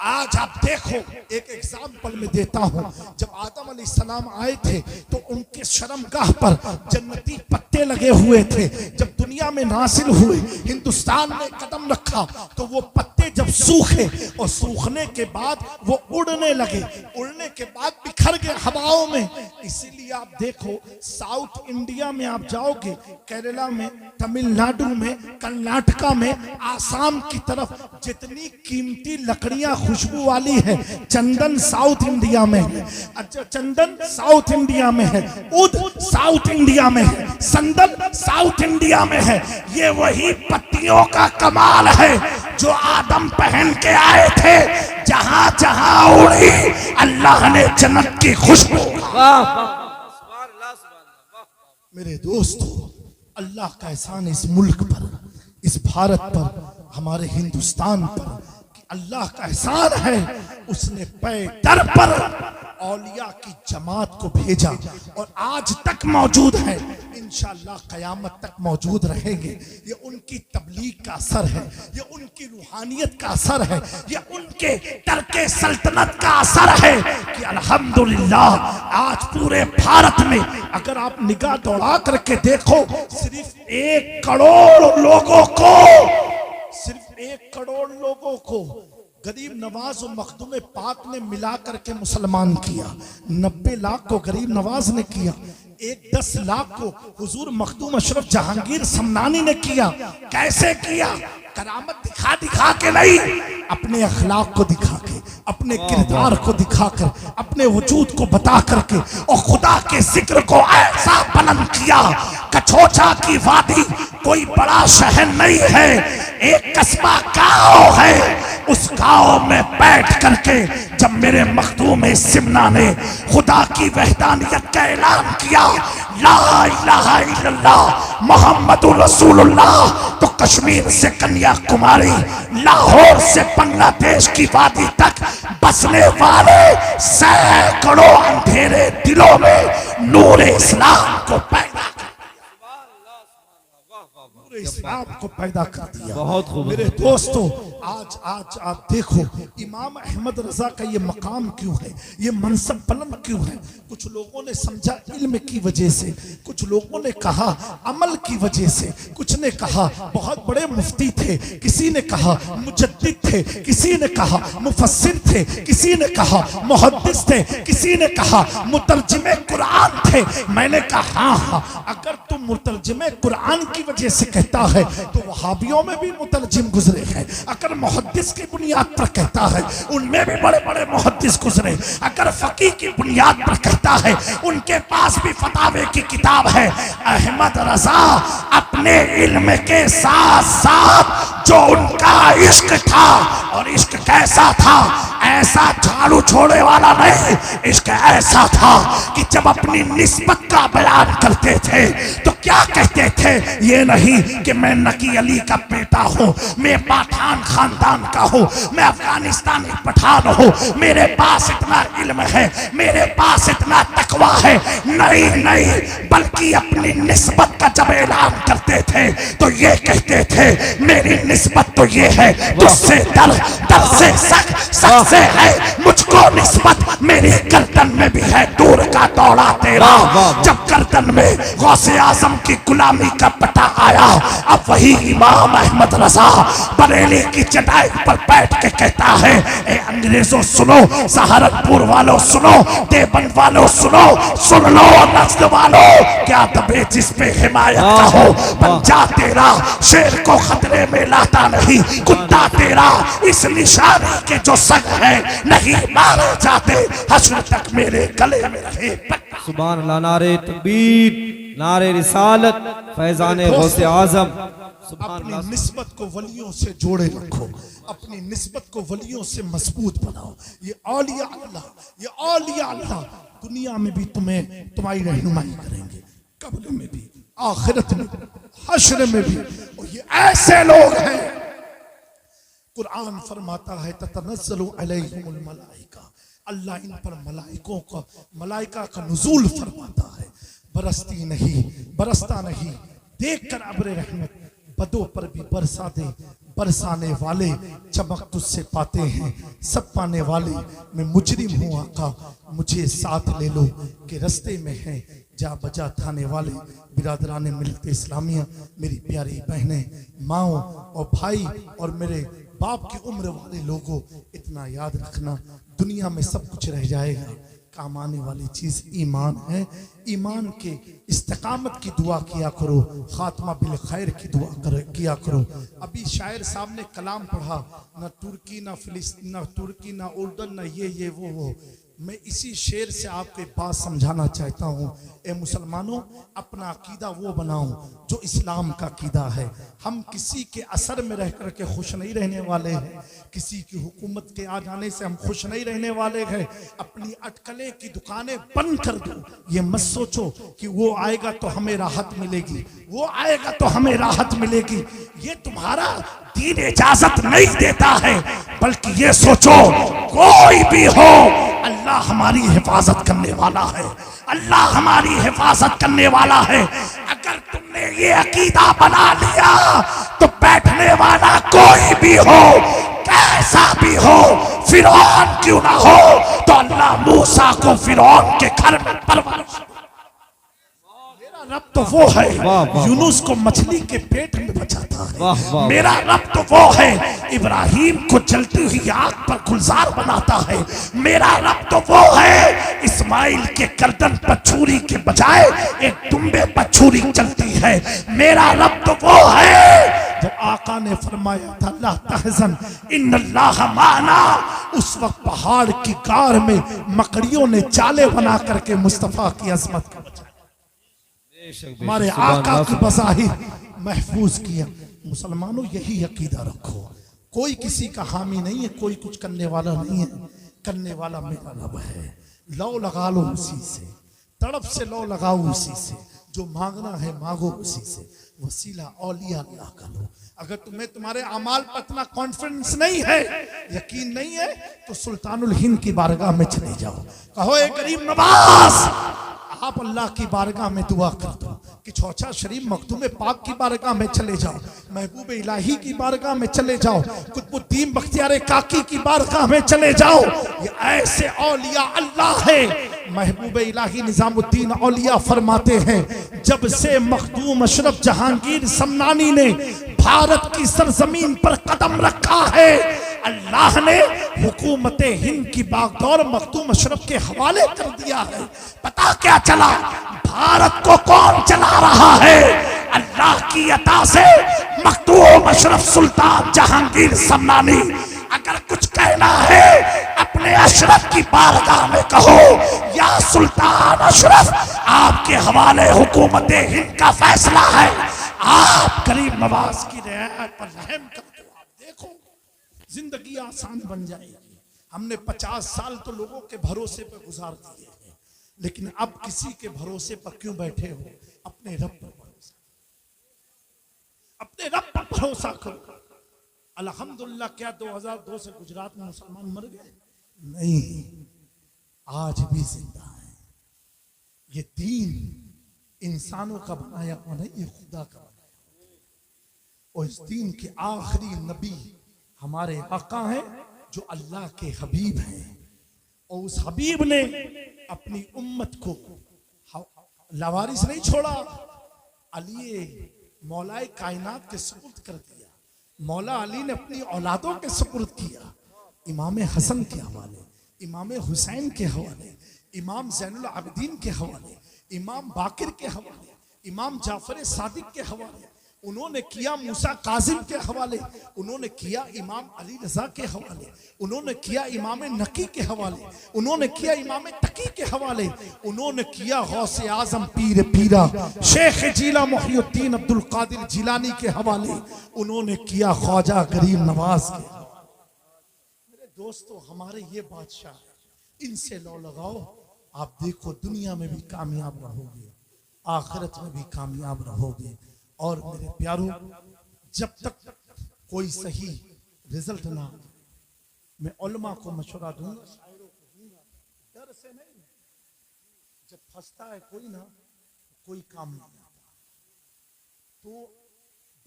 आज आप देखो, एक एग्जाम्पल में देता हूं, जब आदम अलैहिस्सलाम आए थे तो उनके शर्मगाह पर जन्नती पत्ते लगे हुए थे। जब दुनिया में नासिल हुए, हिंदुस्तान में कदम रखा तो वो पत्ते जब सूखे और सूखने के बाद वो उड़ने लगे, उड़ने के बाद बिखर गए हवाओं में। इसीलिए आप देखो, साउथ इंडिया में आप जाओगे, केरला में, तमिलनाडु में, कर्नाटका में, आसाम की तरफ जितनी कीमती लकड़ियां खुशबू वाली है, चंदन साउथ इंडिया में है। अच्छा, चंदन साउथ इंडिया में है, उद साउथ इंडिया में है, संदन साउथ इंडिया में है। ये वही पत्तियों का कमाल है जो आदम पहन के आए थे। जहां जहां उड़ी, अल्लाह ने जन्नत की खुशबू। मेरे दोस्तों, अल्लाह का एहसान इस मुल्क पर, इस भारत पर, हमारे हिंदुस्तान पर, कि अल्लाह का एहसान है, उसने पैदर पर औलिया की जमात को भेजा और आज तक मौजूद है, इंशाअल्लाह कयामत तक मौजूद रहेंगे। ये उनकी तबलीग का असर है, ये उनकी रूहानियत का असर है, ये उनके तरके सल्तनत का असर है कि अल्हम्दुलिल्लाह आज पूरे भारत में अगर आप निगाह दौड़ा करके देखो, सिर्फ 1 करोड़ लोगों को, सिर्फ 1 करोड़ लोगों को गरीब नवाज और मखदूम पाक ने मिला करके मुसलमान किया। 90 लाख को गरीब नवाज ने किया, 10 लाख को हुजूर मखदूम अशरफ जहांगीर समनानी ने किया। कैसे किया? करामत दिखा दिखा के नहीं, अपने अखलाक को दिखा के, अपने किरदार को दिखाकर, अपने वजूद को बता करके, और खुदा के जिक्र को ऐसा बुलंद किया। कछोचा की वादी कोई बड़ा शहर नहीं है, एक कस्बा गांव है। उस गांव में बैठ करके जब मेरे मखदूम सिमना ने खुदा की वहदानियत का ऐलान किया, ला इलाहा इल्लल्लाह मुहम्मदुर रसूलुल्लाह, तो कश्मीर से कन्याकुमारी, लाहौर से बांग्लादेश की वादी तक बसने वाले सैकड़ों अंधेरे दिलों में नूर इस्लाम को पैदा, इस्लाम को पैदा कर दिया। बहुत खूब। मेरे दोस्तों, आज आप देखो, इमाम अहमद रजा का ये मकाम क्यों है, ये मनसब बुलंद क्यों है? कुछ लोगों ने समझा इल्म की वजह से, कुछ लोगों ने कहा अमल की वजह से, कुछ ने कहा बहुत बड़े मुफ्ती थे, किसी ने कहा मुजद्दिद थे, किसी ने कहा मुफस्सिर थे, किसी ने कहा मुहद्दिस थे, किसी ने कहा मुतर्जिमे कुरान थे। मैंने कहा हाँ, अगर तुम मुतर्जिमे कुरान की वजह से कहता है तो वहाबियों में भी मुतर्जिम गुजरे हैं। अगर मुहद्दिस की बुनियाद पर कहता है, उनमें भी बड़े बड़े मुहद्दिस गुजरे। अगर फकीह की बुनियाद पर कहता है, उनके पास भी फतावे की किताब है। अहमद रजा अपने इल्म के साथ साथ जो उनका इश्क था, और इश्क कैसा था, ऐसा झाड़ू छोड़ने वाला नहीं, इश्क ऐसा था कि जब अपनी निस्बत का बयान करते थे तो क्या कहते थे? ये नहीं कि मैं नकी अली का बेटा हूँ, मैं पठान खानदान का हूँ, मैं अफगानिस्तानी पठान हूँ, मेरे पास इतना इल्म है, मेरे पास इतना तकवा है। नहीं नहीं, बल्कि अपनी निस्बत का जब ऐलान करते थे तो ये कहते थे, मेरी निस्बत तो ये है, तुझसे दर, दर से सक, सक से है मुझको निस्बत, मेरी गर्दन में भी है दूर का दौड़ा तेरा। जब गर्दन में गौसे आजम की गुलामी का पता आया, अब वही इमाम अहमद रजा बरेली की चटाई पर बैठ के कहता है, ए अंग्रेजों सुनो, सहारनपुर वालों सुनो, देवबंद वालों सुनो, सुन लो नस्ल वालों, क्या दबे जिस पे हिमायत का हो, पंजा तेरा शेर को खतरे में लाता नहीं, कुत्ता तेरा इस निशानी के जो संग है नहीं मारे जाते, हश्र तक मेरे गले में रहे। सुभान अल्लाह, नारे तकबीर, नारे रिसालत, फैजाने गौसे आजम। अपनी निस्बत को वलियों से जोड़े रखो, अपनी निस्बत को वलियों से मजबूत बनाओ। ये औलिया अल्लाह, ये औलिया अल्लाह दुनिया में भी तुम्हें तुम्हारी रहनुमाई करेंगे, कब्र में भी, आखिरत में, हश्र में भी। और ये ऐसे लोग हैं, कुरान फरमाता है ततनज़्ज़लु अलैहिमुल मलाइका, अल्लाह इन पर मलाइका का नुज़ूल फरमाता है। बरसती नहीं, बरसता नहीं, देख कर अब्र रहमत, बदों पर भी बरसा दे, बरसाने वाले चमक तुझसे पाते हैं, सब पाने वाले मैं मुजरिम हूँ आका, मुझे साथ ले लो कि रस्ते में है जा बजा थाने वाले। बिरादरान मिल्लत इस्लामिया, मेरी प्यारी बहनें, माओ और भाई और मेरे बाप की उम्र वाले लोगों, इतना याद रखना दुनिया में सब कुछ रह जाएगा, काम आने वाली चीज ईमान है। ईमान के इस्तिकामत की दुआ किया करो, खात्मा बिल खैर की दुआ किया करो। अभी शायर साहब ने कलाम पढ़ा, ना तुर्की ना फिलिस्तीन ना तुर्की ना उर्दन ना ये वो। मैं इसी शेर से आपको एक बात समझाना चाहता हूँ, ए मुसलमानों, अपना अकीदा वो बनाओ जो इस्लाम का अकीदा है। हम किसी के असर में रह कर के खुश नहीं रहने वाले हैं, किसी की हुकूमत के आ जाने से हम खुश नहीं रहने वाले हैं। अपनी अटकलें की दुकानें बंद कर दो, ये मत सोचो कि वो आएगा तो हमें राहत मिलेगी, वो आएगा तो हमें राहत मिलेगी, ये तुम्हारा दीन इजाजत नहीं देता है। बल्कि ये सोचो कोई भी हो, अल्लाह हमारी हिफाजत करने वाला है, अल्लाह हमारी हिफाजत करने वाला है। अगर तुमने ये अकीदा बना लिया तो बैठने वाला कोई भी हो, कैसा भी हो, फिरौन क्यों ना हो, तो अल्लाह मूसा को फिरौन के घर में परवरिश। मेरा रब तो वो है यूनुस को मछली के पेट में बचाता है, मेरा रब तो वो है इब्राहिम को जलती हुई आग पर गुलजार बनाता है, मेरा रब तो वो है इस्माइल के गर्दन पर छुरी के बजाय एक दुम्बे पर छुरी चलती है, मेरा रब तो वो है। जब आका ने फरमाया था ला तहज़न इन्नल्लाह माना, उस वक्त पहाड़ की गार में मकड़ियों ने जाले बना करके मुस्तफा की अजमत का हमारे आका की बज़ाहिर महफूज किया। मुसलमानों, यही अकीदा रखो, कोई किसी का हामी नहीं है, कोई कुछ करने वाला नहीं है, करने वाला मेरा रब है। लो लगा लो उसी से, तड़प से लो लगाओ उसी से, जो मांगना है मांगो उसी से, वसीला औलिया अल्लाह का लो। अगर तुम्हें तुम्हारे अमाल पर इतना कॉन्फिडेंस नहीं है, यकीन नहीं है, तो सुल्तानुल हिंद की बारगाह में चले जाओ, कहो ए गरीब नवाज, आप अल्लाह की बारगाह में दुआ कर दो कि चौचा शरीफ मखदूम पाक की बारगाह में चले जाओ, महबूब इलाही की बारगाह में चले जाओ, कुतुबुद्दीन बख्तियार काकी की बारगाह में चले जाओ। ये ऐसे औलिया अल्लाह है। महबूब इलाही निजामुद्दीन औलिया फरमाते हैं, जब से मखदूम अशरफ जहांगीर समनानी ने भारत की सरजमीन पर कदम रखा है, अल्लाह ने हुकूमत हिंद की बागडोर मखदूम अशरफ के हवाले कर दिया है। पता क्या चला, भारत को कौन चला रहा है? अल्लाह की अता से मखदूम अशरफ सुल्तान जहांगीर समनानी। अगर कुछ कहना है अपने अशरफ की बारगाह में कहो, या सुल्तान अशरफ, आपके हवाले हुकूमत हिंद का फैसला है, आप गरीब नवाज की रियायत पर रहम कर दो। आप देखो जिंदगी आसान बन जाएगी। हमने 50 साल तो लोगों के भरोसे पर गुजार दिए हैं, लेकिन अब किसी के भरोसे पर क्यों बैठे हो? अपने रब पर भरोसा, अपने रब पर भरोसा करो। अल्हम्दुलिल्लाह, क्या 2002 से गुजरात में मुसलमान मर गए? नहीं, आज भी जिंदा है। ये दीन इंसानों का बनाया हुआ नहीं, ये खुदा का बनाया हुआ। और इस दीन के आखिरी नबी हमारे आका हैं, जो अल्लाह के हबीब हैं, और उस हबीब ने अपनी उम्मत को लावारिस नहीं छोड़ा, अली मौलाए कायनात के सुपुर्द कर दिया। मौला अली ने अपनी औलादों के सुपुर्द किया, इमाम हसन के हवाले, इमाम हुसैन के हवाले, इमाम ज़ैनुल आबिदीन के हवाले, इमाम बाकिर के हवाले, इमाम जाफर सादिक के हवाले, उन्होंने किया मूसा काजिम के हवाले, उन्होंने किया इमाम अली रजा के हवाले, उन्होंने किया इमाम नकी के हवाले, उन्होंने किया इमाम तकी के हवाले, उन्होंने किया गौसे आजम पीर पीरा शेख जिला मुहियुद्दीन अब्दुल कादिर जिलानी के हवाले, उन्होंने किया ख्वाजा गरीब नवाज के। मेरे दोस्तों, हमारे ये बादशाह, इनसे लो लगाओ, आप देखो दुनिया में भी कामयाब रहोगे, आखिरत में भी कामयाब रहोगे। और मेरे प्यारों, जब तक कोई सही रिजल्ट ना, मैं उलमा को मशवरा दूंगा, शायरों को दूंगा, डर से नहीं। जब फंसता है कोई ना, कोई काम नहीं आता, तो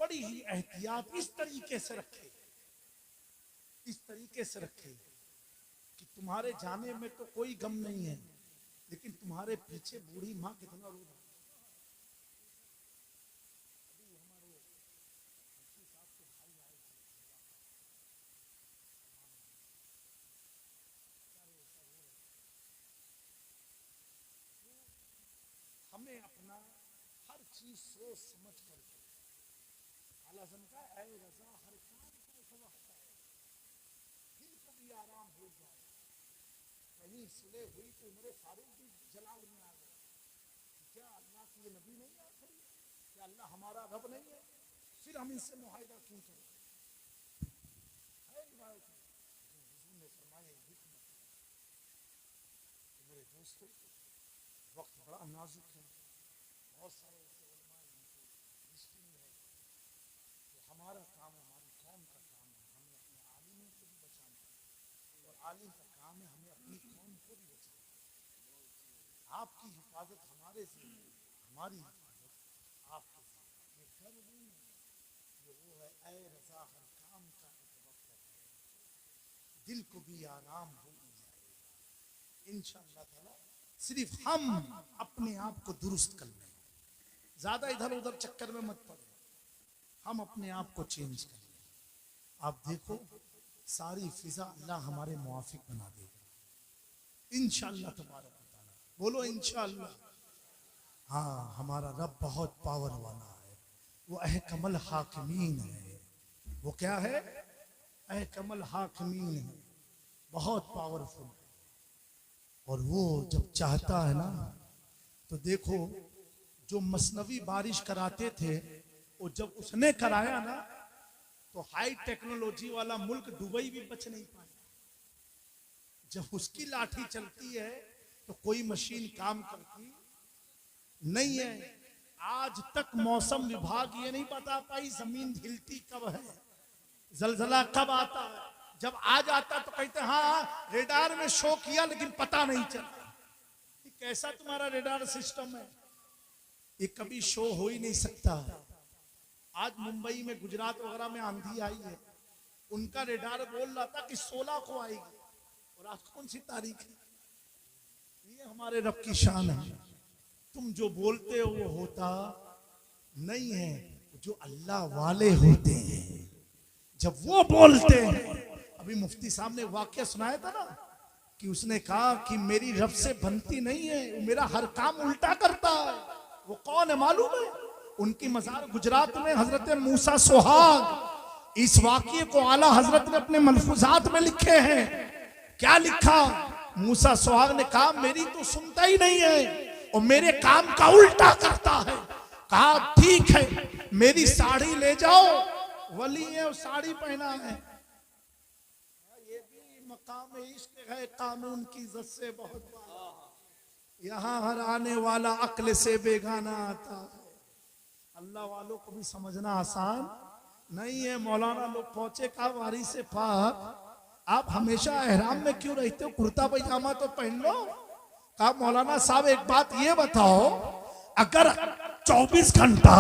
बड़ी ही एहतियात इस तरीके से रखे, इस तरीके से रखे कि तुम्हारे जाने में तो कोई गम नहीं है, लेकिन तुम्हारे पीछे बूढ़ी माँ कितना रो रही है। हमें अपना हर चीज सोच समझ करके आला का ऐ रजा हर काम का एक वक्त है, दिल को भी आराम हो जाए। कहीं सुलह हुई तो उमरे फारूक भी जलाल में आ गए, क्या अल्लाह की ये नबी नहीं आखिरी, क्या अल्लाह हमारा रब नहीं है, फिर हम इनसे मुआहिदा क्यों करें। है रिवायत हुजूर ने फरमाया हिकमत, मेरे दोस्तों वक्त बड़ा नाजुक है, बहुत सारे ऐसे उलमा इनकी दृष्टि में है कि हमारा काम है, हमारी कौम का काम है, हमें अपने आलिमों को भी बचाना है, और आलिम का काम है हमें अपनी कौम को भी बचाना है। आपकी हिफाजत हमारे से, हमारी हिफाजत आपके से। ये घर नहीं है, ये वो है ऐ रजा हर काम का एक वक्त है, दिल को भी आराम हो जाएगा इंशाअल्लाह ताला। सिर्फ हम अपने आप को दुरुस्त कर लें, ज्यादा इधर उधर चक्कर में मत पड़े, हम अपने आप को चेंज कर लें। आप देखो सारी फिजा अल्लाह हमारे मुआफिक बना देगा इंशाअल्लाह तबारक व तआला। बोलो इंशाअल्लाह। हाँ, हमारा रब बहुत पावर वाला है, वो अहकमल हाकिमीन है। वो क्या है? अहकमल हाकिमीन है, बहुत पावरफुल है। और वो जब चाहता है ना, तो देखो जो मसनवी बारिश कराते थे, वो जब उसने कराया ना, तो हाई टेक्नोलॉजी वाला मुल्क दुबई भी बच नहीं पाया। जब उसकी लाठी चलती है तो कोई मशीन काम करती नहीं है। आज तक मौसम विभाग ये नहीं बता पाई जमीन हिलती कब है, जलजला कब आता है। जब आ जाता तो कहते हाँ रेडार में शो किया, लेकिन पता नहीं चला। कैसा तुम्हारा रेडार सिस्टम है, ये कभी शो हो ही नहीं सकता। आज मुंबई में, गुजरात वगैरह में आंधी आई है, उनका रेडार बोल रहा था कि 16 को आएगी, और आज कौन सी तारीख है। ये हमारे रब की शान है। तुम जो बोलते हो वो होता नहीं है, जो अल्लाह वाले होते हैं जब वो बोलते हैं। अभी मुफ्ती साहब ने वाकया सुनाया था ना, कि उसने कहा कि मेरी रब से बनती नहीं है, वो मेरा हर काम उल्टा करता है। वो कौन है मालूम है? उनकी मज़ार गुजरात में हजरत मूसा सुहाग। इस वाकये को आला हजरत ने अपने मलफूजात में लिखे हैं। क्या लिखा? मूसा सुहाग ने कहा मेरी तो सुनता ही नहीं है और मेरे काम का उल्टा करता है। कहा ठीक है, मेरी साड़ी ले जाओ, वली है और साड़ी पहना है। ये भी मकाम इश्क है, कानून की इज्जत से बहुत बात। यहाँ हर आने वाला अक्ल से बेगाना आता है। अल्लाह वालों को भी समझना आसान नहीं है। मौलाना लोग पहुंचे, कहा वारी से पाक आप हमेशा एहराम में क्यों रहते हो, कुर्ता पैजामा तो पहन लो। कहा मौलाना साहब एक बात ये बताओ, अगर 24 घंटा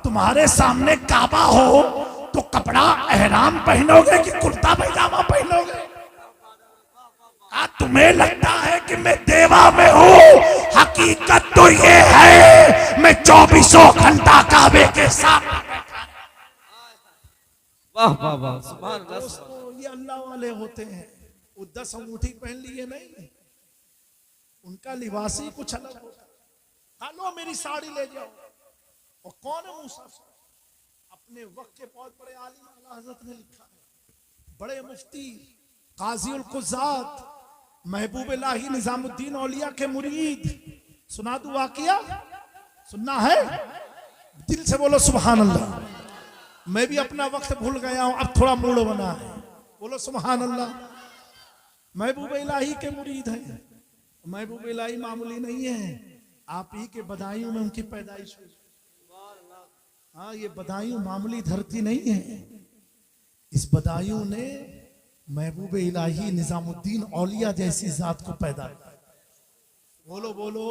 तुम्हारे सामने काबा हो तो कपड़ा एहराम पहनोगे कि कुर्ता पैजामा पहनोगे? तुम्हें लगता है कि मैं देवा में हूँ, हकीकत तो ये है मैं 24 घंटा काबे के सामने। वाह वाह वाह, सुभान अल्लाह। दोस्तों ये अल्लाह वाले होते हैं। वो 10 अंगूठी पहन लिए नहीं, उनका लिबास ही कुछ अलग होता है। लो मेरी साड़ी ले जाओ। और कौन है मूसा? अपने वक्त के बहुत बड़े आलिम आला हजरत ने लिखा है, बड़े मुफ्ती काज़ी कुज़ात महबूब इलाही निजामुद्दीन औलिया के मुरीद। सुना दूं वाकया? सुनना है? दिल से बोलो सुभान अल्लाह। मैं भी अपना वक्त भूल गया हूं, अब थोड़ा मूड बना है। बोलो सुभान अल्लाह। महबूब इलाही के मुरीद है। महबूब इलाही मामूली नहीं है, आप ही के बदायूं में उनकी पैदाइश हुई। हाँ, ये बदायूं मामूली धरती नहीं है। इस बदायूं ने महबूब इलाही निजामुद्दीन औलिया जैसी जात को पैदा किया। बोलो बोलो।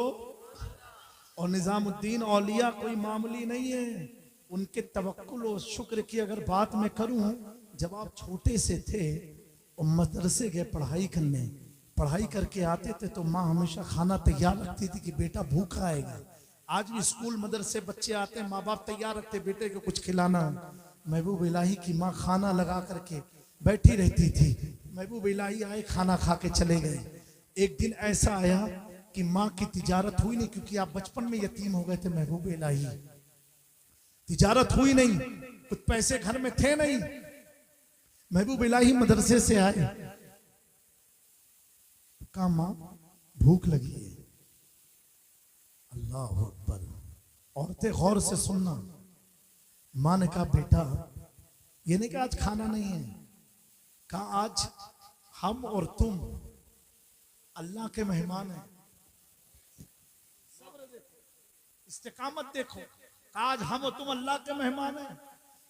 और निजामुद्दीन औलिया कोई मामूली नहीं है, उनके तवक्कुल और शुक्र की अगर बात मैं करूं, जब आप छोटे से थे और मदरसे गए पढ़ाई करने, पढ़ाई करके आते थे तो माँ हमेशा खाना तैयार रखती थी कि बेटा भूखा आएगा। आज भी स्कूल मदरसे बच्चे आते हैं, माँ बाप तैयार रखते बेटे को कुछ खिलाना। महबूब इलाही की माँ खाना लगा करके बैठी रहती थी। महबूब इलाही आए, खाना खा के चले गए। एक दिन ऐसा आया कि माँ की तिजारत हुई नहीं, क्योंकि आप बचपन में यतीम हो गए थे महबूब इलाही, तिजारत हुई नहीं, कुछ पैसे घर में थे नहीं। महबूब इलाही मदरसे से आए, कहा माँ भूख लगी है। अल्लाह अकबर। औरतें गौर से सुनना। माँ ने कहा बेटा, ये नहीं कहा आज खाना नहीं है, कहा आज हम और तुम अल्लाह के मेहमान हैं। इस्तिकामत देखो, आज हम और तुम अल्लाह के मेहमान हैं।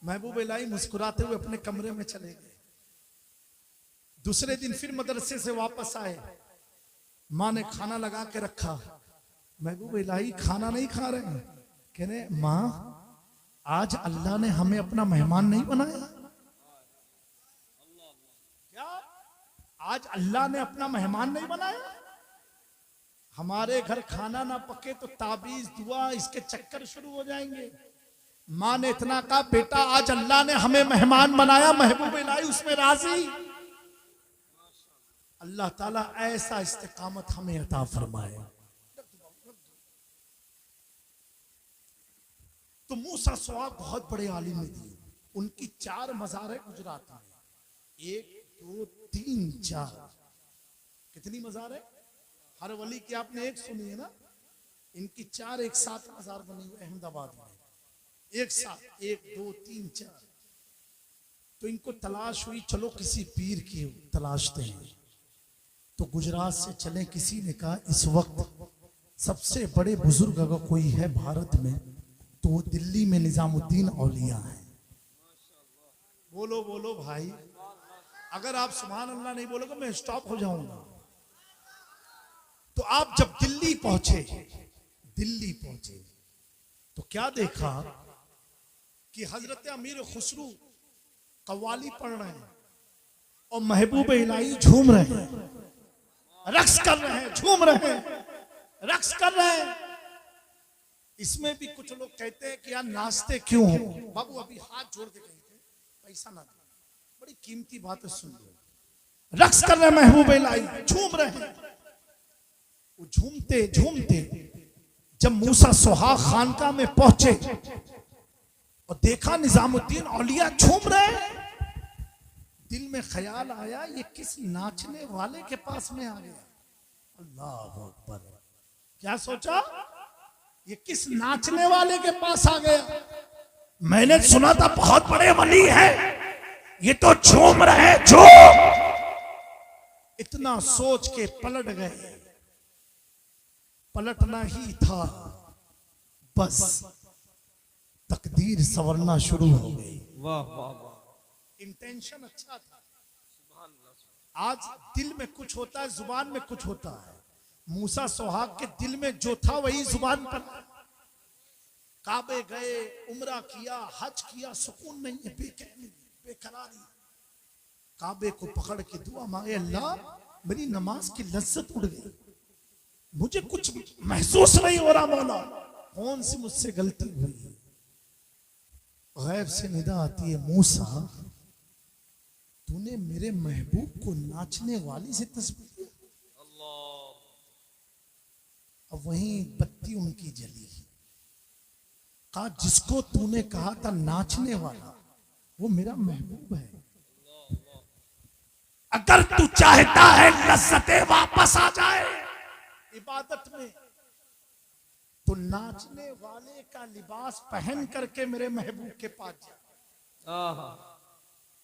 महबूब इलाही मुस्कुराते हुए अपने कमरे में चले गए। दूसरे दिन फिर मदरसे से वापस आए, माँ ने खाना लगा के रखा। महबूब इलाही खाना नहीं खा रहे हैं, कह रहे माँ आज अल्लाह ने हमें अपना मेहमान नहीं बनाया क्या? आज अल्लाह ने अपना मेहमान नहीं बनाया? हमारे घर खाना ना पके तो ताबीज दुआ इसके चक्कर शुरू हो जाएंगे। माँ ने इतना कहा बेटा आज अल्लाह ने हमें मेहमान बनाया, महबूब इलाही उसमें राजी। अल्लाह ताला ऐसा इस्तिकामत हमें अता फरमाए। तो मूसा सुहाग बहुत बड़े आलिम थे। उनकी 4 मज़ार है गुजरात में, 1 2 3 4। कितनी मज़ार है? हर वली की आपने एक सुनी है ना, इनकी 4 एक साथ मज़ार बनी हुई अहमदाबाद में, एक साथ 1 2 3 4। तो इनको तलाश हुई, चलो किसी पीर की तलाशते हैं। तो गुजरात से चले। किसी ने कहा इस वक्त सबसे बड़े बुजुर्ग अगर कोई है भारत में तो वो दिल्ली में निजामुद्दीन औलिया है। बोलो बोलो भाई, अगर आप सुभान अल्लाह नहीं बोलोगे मैं स्टॉप हो जाऊंगा। तो आप जब दिल्ली पहुंचे तो क्या देखा कि हजरत अमीर खुसरू कव्वाली पढ़ रहे हैं और महबूब इलाही झूम रहे हैं, रक्स कर रहे हैं, झूम रहे हैं, रक्स कर रहे हैं। इसमें भी कुछ लोग कहते हैं कि यार नाचते क्यों हो? बाबू अभी हाथ जोड़ के कहते पैसा ना दो, बड़ी कीमती बात है, सुन लो। रक्स कर रहे हैं महबूब इलाही, झूम रहे हैं। वो झूमते झूमते जब मूसा सुहाग खानका में पहुंचे और देखा निजामुद्दीन औलिया झूम रहे हैं, दिल में ख्याल आया ये किस नाचने वाले के पास में आ गया। अल्लाह अकबर। क्या सोचा? ये किस नाचने वाले के पास आ गया। मैंने सुना था बहुत बड़े वली है, ये तो झूम रहे झूम। इतना सोच के पलट गए। पलटना ही था, बस तकदीर संवरना शुरू हो गई। वाह वाह वाह। इंटेंशन अच्छा था। आज दिल में कुछ होता है, जुबान में कुछ होता है। मूसा सुहाग के दिल में जो था वही जुबान पर। काबे गए, उम्रा किया, हज किया, सुकून नहीं है, बेकरारी। काबे को पकड़ के दुआ मांगे, अल्लाह मेरी नमाज की लज्जत उड़ गई, मुझे कुछ महसूस नहीं हो रहा मौला, कौन सी मुझसे गलती हुई। गैब से निदा आती है, मूसा तूने मेरे महबूब को नाचने वाली से तस्बीह किया। अब वहीं बत्ती उनकी जली। कहा जिसको तूने कहा था नाचने वाला वो मेरा महबूब है। अगर तू चाहता है लज्जतें वापस आ जाए इबादत में तो नाचने वाले का लिबास पहन करके मेरे महबूब के पास जा।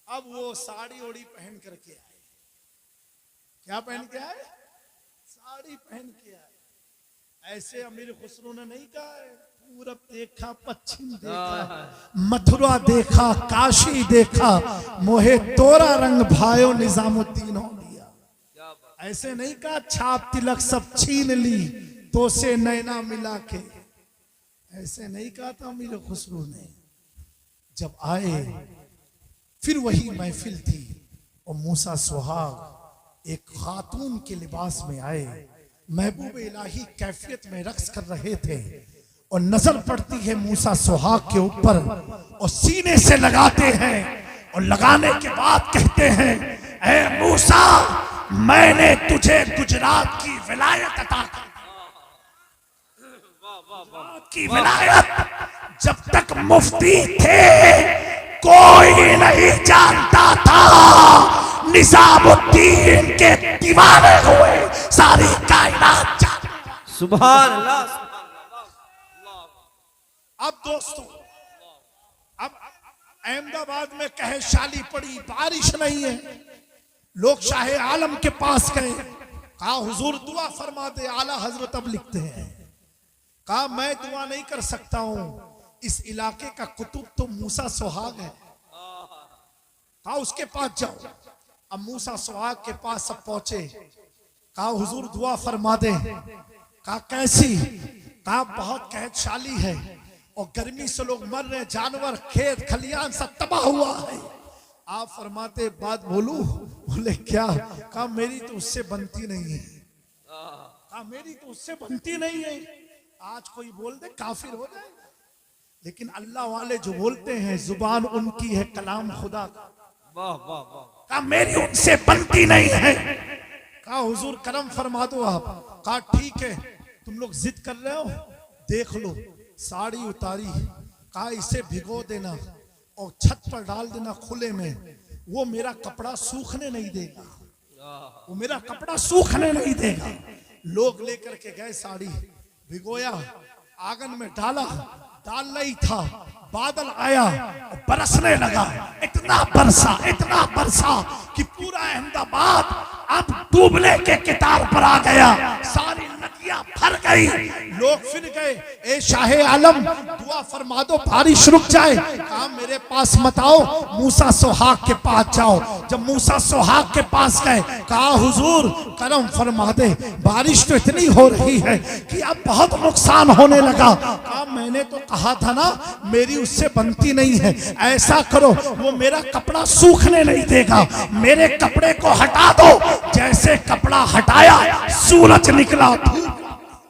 अब वो साड़ी ओड़ी पहन करके आए। क्या पहन के आए? साड़ी पहन के आए। ऐसे अमीर खुसरो ने नहीं कहा है पूरब देखा, पश्चिम देखा, मथुरा देखा, काशी देखा, मोहे तोरा रंग भायो निजामुद्दीन औलिया। ऐसे नहीं कहा छाप तिलक सब छीन ली तो से नैना मिला के। ऐसे नहीं कहा था अमीर खुसरो ने। जब आए फिर वही महफिल थी और मूसा सुहाग एक खातून के लिबास में आए, महबूब इलाही कैफियत में रक्स कर रहे थे और नजर पड़ती है मूसा सुहाग के ऊपर और सीने से लगाते हैं और लगाने के बाद कहते हैं, ऐ मूसा, मैंने तुझे गुजरात की विलायत अता की। विलायत जब तक मुफ्ती थे कोई नहीं जानता था, निजामुद्दीन के दीवाने हुए सारी कायनात जान। सुभान अल्लाह। अब दोस्तों, अब अहमदाबाद में कहशाली पड़ी, बारिश नहीं है, लोग शाहे आलम के पास गए, कहा हुजूर दुआ फरमा दे। आला हजरत अब लिखते हैं, कहा मैं दुआ नहीं कर सकता हूं, इस इलाके का कुतुब तो मूसा सुहाग है, कहा उसके पास जाओ। अब मूसा सुहाग के पास सब पहुंचे, कहा हुजूर दुआ फरमा दे। कहा कैसी? कहा बहुत कहशाली है और गर्मी से लोग मर रहे, जानवर खेत खलियान सब तबाह हुआ है। आप फरमाते बात बोलूं? बोले क्या? कहा मेरी तो उससे बनती नहीं है। कहा मेरी तो उससे बनती नहीं है। आज कोई बोल दे काफिर हो जाए, लेकिन अल्लाह वाले जो बोलते हैं जुबान उनकी है, कलाम खुदा का। वाह वाह वाह। कहा मेरी उनसे बनती नहीं है। कहा हुजूर करम फरमा दो आप। कहा ठीक है, तुम लोग जिद कर रहे हो, देख लो। साड़ी उतारी, कहा इसे भिगो देना और छत पर डाल देना खुले में, वो मेरा कपड़ा सूखने नहीं देगा, वो मेरा कपड़ा सूखने नहीं देगा। लोग लेकर के गए, साड़ी भिगोया, आंगन में डाला, डाल नहीं था, बादल आया और बरसने लगा। इतना बरसा कि पूरा अहमदाबाद अब डूबने के कितार पर आ गया, सारी नदियां भर गई। लोग फिर गए, ए शाहे आलम दुआ फरमा दो बारिश रुक जाए। कहा मेरे पास मत आओ, मूसा सुहाग के पास जाओ। जब मूसा सुहाग के पास गए, कहा हुजूर करम फरमा दे, बारिश तो इतनी हो रही है कि अब बहुत नुकसान होने लगा। कहा मैंने तो कहा था ना मेरी उससे बनती नहीं है, ऐसा करो वो मेरा कपड़ा सूखने नहीं देगा, मेरे कपड़े को हटा दो। जैसे कपड़ा हटाया सूरज निकला।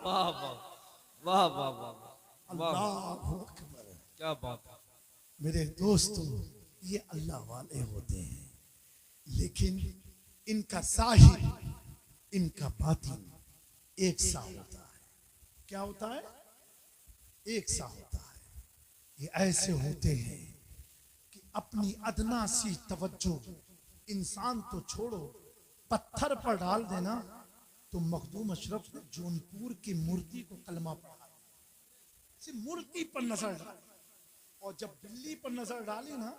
वाह वाह वाह वाह वाह, क्या बात है। मेरे दोस्तों, ये अल्लाह वाले होते हैं, लेकिन इनका ज़ाहिर इनका बातिन एक सा होता है। क्या होता है? एक सा होता है। ये ऐसे होते हैं कि अपनी अदना सी तवज्जो इंसान तो छोड़ो, पत्थर पर डाल देना तो मखदूम अशरफ ने जौनपुर की मूर्ति को कलमा पढ़ा, सिर्फ मूर्ति पर नजर डाली, और जब बिल्ली पर नजर डाली ना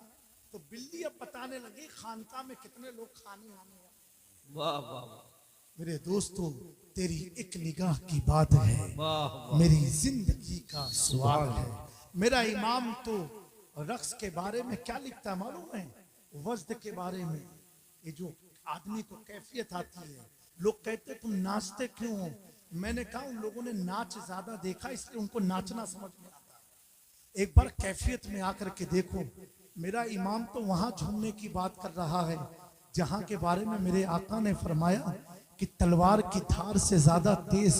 तो बिल्ली अब बताने लगी खानका में कितने लोग खाने आने वाले। वाह वाह वाह। मेरे दोस्तों, तेरी एक निगाह की बात है, वाह मेरी जिंदगी का सवाल है। मेरा इमाम तो रक्स के बारे में क्या लिखता है मालूम है? वज्द के बारे में, ये जो आदमी को कैफियत आती है, लोग कहते तुम नाचते क्यों हो? मैंने कहा उन लोगों ने नाच ज्यादा देखा इसलिए उनको नाचना समझ में आता है। एक बार कैफियत में आकर के देखो। मेरा इमाम तो वहां झूमने की बात कर रहा है जहां के बारे में मेरे आका ने फरमाया कि तलवार की धार से ज्यादा तेज,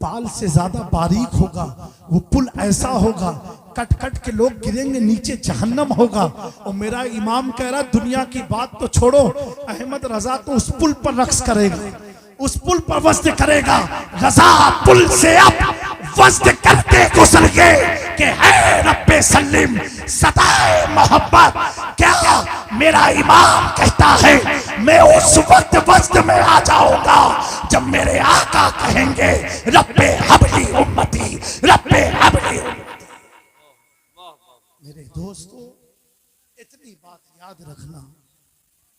बाल से ज्यादा बारीक होगा, वो पुल ऐसा होगा कट कट के लोग गिरेंगे नीचे, जहन्नम होगा। और मेरा इमाम कह रहा दुनिया की बात तो छोड़ो, अहमद रजा तो उस पुल पर रक्स करेगा, उस पुल पर वज्द करेगा। रजा पुल से अब वज्द करते गुजर गए कि है रब्बे सल्लिम सदाए मोहब्बत। क्या मेरा इमाम कहता है मैं उस वक्त वज्द में आ जाऊंगा जब मेरे आका कहेंगे रब्बे हबली उम्मती, रब्बे हबली उम्मती। मेरे दोस्तों, इतनी बात याद रखना,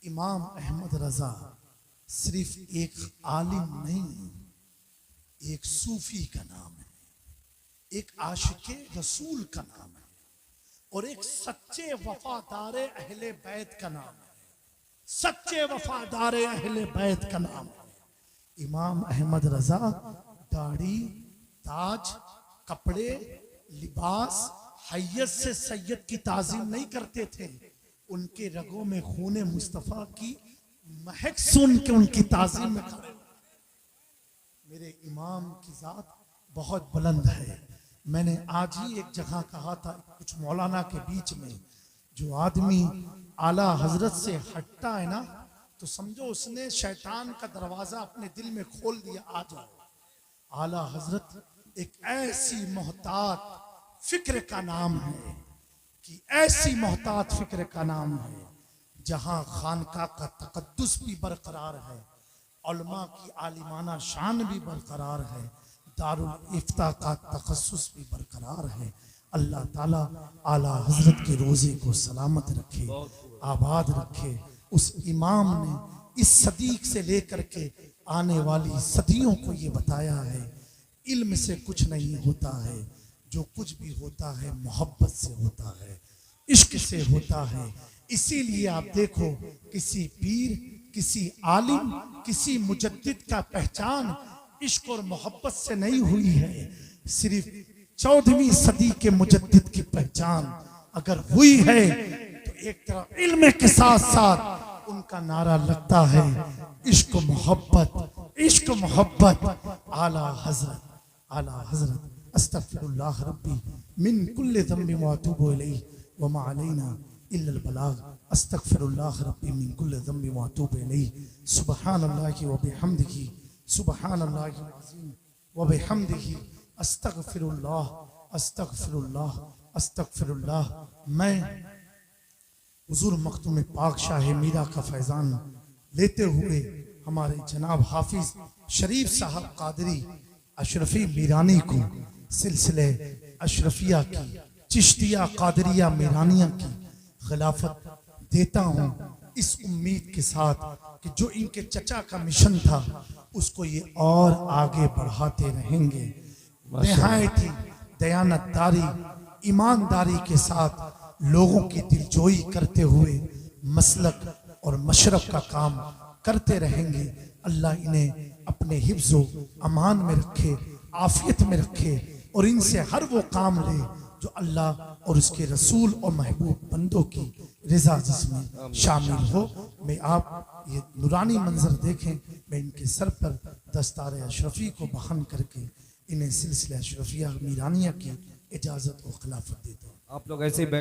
इमाम अहमद रजा सिर्फ एक आलिम नहीं, एक सूफी का नाम है, एक आशिके रसूल का नाम है, और एक सच्चे वफादार अहले बैत का नाम है, सच्चे वफादार अहले बैत का नाम है। इमाम अहमद रजा दाढ़ी, ताज, कपड़े, लिबास, हैयत से सैयद की ताजीम नहीं करते थे, उनके रगों में खूने मुस्तफा की महक सुन के उनकी ताजीम में खड़े। मेरे इमाम की जात बहुत बुलंद है। मैंने आज ही एक जगह कहा था कुछ मौलाना के बीच में, जो आदमी आला हजरत से हटता है ना, तो समझो उसने शैतान का दरवाजा अपने दिल में खोल दिया। आ जाओ। आला हजरत एक ऐसी मोहतात फिक्र का नाम है कि ऐसी मोहतात फिक्र का नाम है जहां खानका का तकद्दुस भी बरकरार है, उलमा की आलिमाना शान भी बरकरार है, दारुल इफ्ता का तखस्सुस भी बरकरार है। अल्लाह ताला आला हजरत के रोजे को सलामत रखे, आबाद रखे। उस इमाम ने इस सदी से लेकर के आने वाली सदियों को ये बताया है, इल्म से कुछ नहीं होता है, जो कुछ भी होता है मोहब्बत से होता है, इश्क से होता है। इसीलिए आप देखो किसी पीर, किसी आलिम, किसी मुजद्दिद का पहचान इश्क और मोहब्बत से नहीं हुई है। सिर्फ 14वीं सदी के मुजद्दिद की पहचान अगर हुई है तो एक तरफ इल्म के साथ साथ उनका नारा लगता है इश्क मोहब्बत, इश्क मोहब्बत। आला हजरत अस्तगफिरुल्लाह रब्बी मिन कुल्लि ज़ंबिन व अतूबु इलैहि व मा अलैना इल्लल बलाग। अस्तगफिरुल्लाह रब्बी मिन कुल्लि ज़ंबिन व अतूबु इलैहि। सुब्हानल्लाहि व बिहम्दिही, सुब्हानल्लाहि अज़ीम व बिहम्दिही। अस्तगफिरुल्लाह, अस्तगफिरुल्लाह, अस्तगफिरुल्लाह। मैं हुजूर मखदूम पाक शाह मीरा का फैजान लेते हुए हमारे जनाब हाफिज शरीफ साहब कादरी अशरफी मीरानी को सिलसिले अशरफिया की, चिश्तिया कादरिया मीरानिया की खिलाफत देता हूँ, इस उम्मीद के साथ कि जो इनके चचा का मिशन था उसको ये और आगे बढ़ाते रहेंगे। निहायत ही दयानतदारी, ईमानदारी के साथ लोगों की दिलजोई करते हुए मसलक और मशरफ का काम करते रहेंगे। अल्लाह इन्हें अपने हिफ्ज़ो अमान में रखे, आफियत में रखे और इनसे हर वो काम ले जो अल्लाह और उसके रसूल और महबूब बंदों की रज़ा जिसमें शामिल हो। मैं आप ये नूरानी मंजर देखें, मैं इनके सर पर दस्तार अशरफी को बहन करके इन्हें सिलसिला अशरफिया मीरानिया की इजाज़त और खिलाफत देता हूँ। आप लोग ऐसे ही बैठ